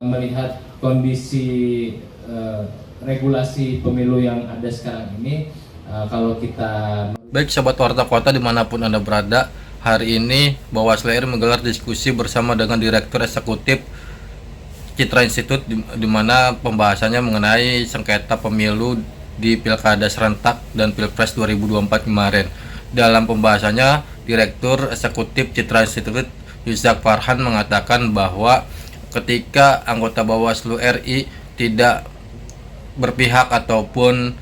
Melihat kondisi regulasi pemilu yang ada sekarang ini, kalau kita... Baik sahabat Warta Kota dimanapun Anda berada, hari ini Bawaslu RI menggelar diskusi bersama dengan Direktur Eksekutif Citra Institute di mana pembahasannya mengenai sengketa pemilu di Pilkada Serentak dan Pilpres 2024 kemarin. Dalam pembahasannya, Direktur Eksekutif Citra Institute Yusuf Farhan mengatakan bahwa ketika anggota Bawaslu RI tidak berpihak ataupun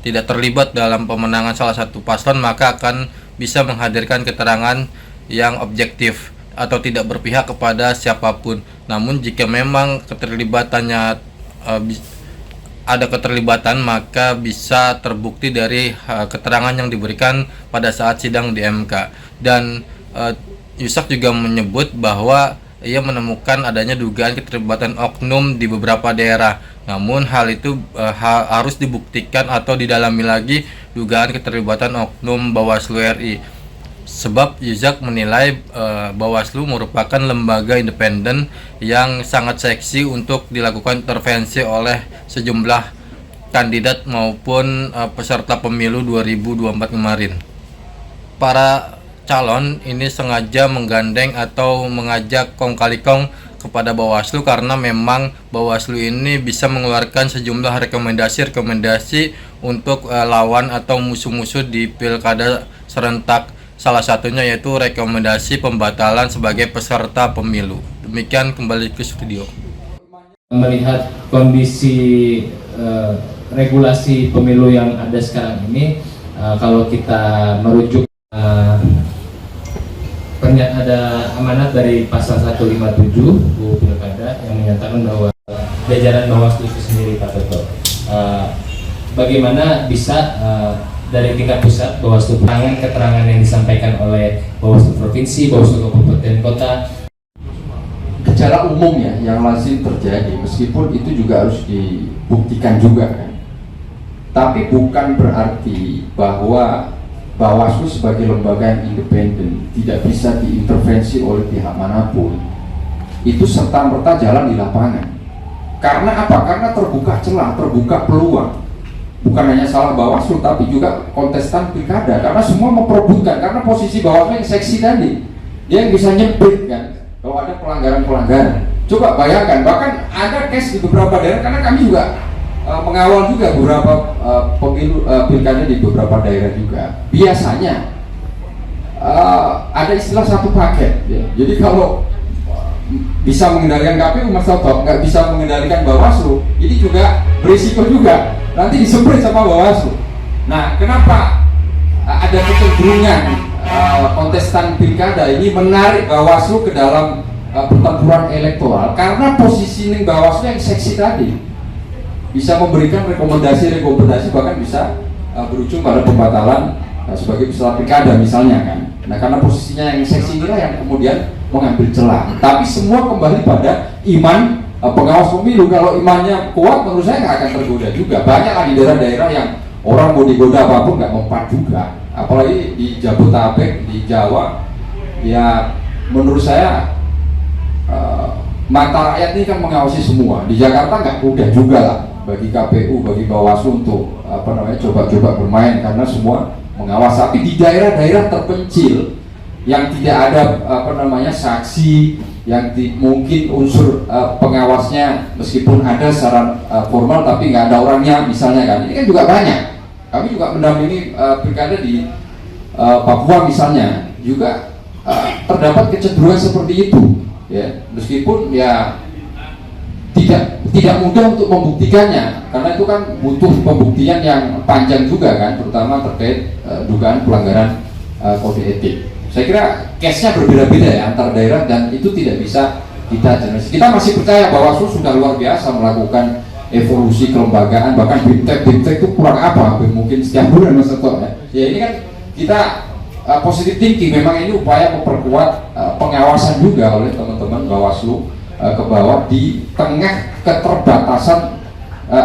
tidak terlibat dalam pemenangan salah satu paslon, maka akan bisa menghadirkan keterangan yang objektif atau tidak berpihak kepada siapapun. Namun jika memang keterlibatannya ada keterlibatan, maka bisa terbukti dari keterangan yang diberikan pada saat sidang di MK. Dan Yusuf juga menyebut bahwa ia menemukan adanya dugaan keterlibatan oknum di beberapa daerah. Namun hal itu harus dibuktikan atau didalami lagi dugaan keterlibatan oknum Bawaslu RI. Sebab Yusuf menilai Bawaslu merupakan lembaga independen yang sangat seksi untuk dilakukan intervensi oleh sejumlah kandidat maupun peserta pemilu 2024 kemarin. Para calon ini sengaja menggandeng atau mengajak kong kali kong kepada Bawaslu karena memang Bawaslu ini bisa mengeluarkan sejumlah rekomendasi untuk lawan atau musuh-musuh di Pilkada Serentak. Salah satunya yaitu rekomendasi pembatalan sebagai peserta pemilu. Demikian, kembali ke studio. Melihat kondisi regulasi pemilu yang ada sekarang ini, kalau kita merujuk ada amanat dari pasal 157 UU Pilkada yang menyatakan bahwa jajaran Bawaslu itu sendiri, Pak Toto, bagaimana bisa dari tingkat pusat Bawaslu keterangan yang disampaikan oleh Bawaslu Provinsi, Bawaslu Kabupaten Kota. Gejala umum ya yang lazim terjadi, meskipun itu juga harus dibuktikan juga kan. Tapi bukan berarti bahwa Bawaslu sebagai lembaga yang independen tidak bisa diintervensi oleh pihak manapun. Itu serta-merta jalan di lapangan. Karena apa? Karena terbuka celah, terbuka peluang. Bukan hanya salah Bawaslu, tapi juga kontestan pilkada. Karena semua memperebutkan, karena posisi Bawaslu yang seksi tadi, dia yang bisa nyebut kan kalau ada pelanggaran-pelanggaran. Coba bayangkan, bahkan ada case di beberapa daerah, karena kami juga mengawal juga beberapa pemilu pilkada di beberapa daerah juga. Biasanya ada istilah satu paket ya. Jadi kalau bisa mengendalikan KPU Mas Toto, nggak bisa mengendalikan Bawaslu, ini juga berisiko juga nanti disemprit sama Bawaslu. Nah, kenapa ada kecenderungan kontestan pilkada ini menarik Bawaslu ke dalam pertempuran elektoral? Karena posisi Bawaslu yang seksi tadi bisa memberikan rekomendasi bahkan bisa berujung pada pembatalan sebagai peserta pilkada misalnya kan. Nah, karena posisinya yang seksi inilah yang kemudian mengambil celah. Tapi semua kembali pada iman pengawas pemilu. Kalau imannya kuat, menurut saya nggak akan tergoda juga. Banyak di daerah-daerah yang orang mau digoda apapun nggak mempan juga. Apalagi di Jabodetabek, di Jawa, ya menurut saya mata rakyat ini kan mengawasi semua. Di Jakarta nggak mudah juga lah bagi KPU, bagi Bawaslu untuk coba-coba bermain karena semua mengawas. Tapi di daerah-daerah terpencil yang tidak ada saksi, yang mungkin unsur pengawasnya meskipun ada secara formal tapi nggak ada orangnya misalnya kan, ini kan juga banyak. Kami juga mendampingi pilkada di Papua misalnya, juga terdapat kecenderungan seperti itu ya, meskipun ya tidak mudah untuk membuktikannya, karena itu kan butuh pembuktian yang panjang juga kan, terutama terkait dugaan pelanggaran kode etik. Saya kira case-nya berbeda-beda ya antar daerah, dan itu tidak bisa kita generalisasi. Kita masih percaya bahwa Bawaslu sudah luar biasa melakukan evolusi kelembagaan, bahkan BIMTEK itu kurang apa, mungkin setiap bulan Mas Toto ya. Ya ini kan kita positive thinking, memang ini upaya memperkuat pengawasan juga oleh teman-teman Bawaslu ke bawah di tengah keterbatasan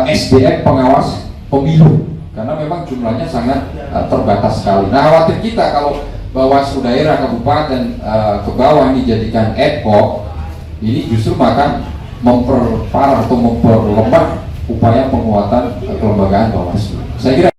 SDM pengawas pemilu, karena memang jumlahnya sangat terbatas sekali. Nah, khawatir kita kalau Bawaslu daerah, kabupaten ke bawah ini dijadikan ad hoc, ini justru akan memperparah atau memperlemah upaya penguatan kelembagaan Bawaslu. Saya kira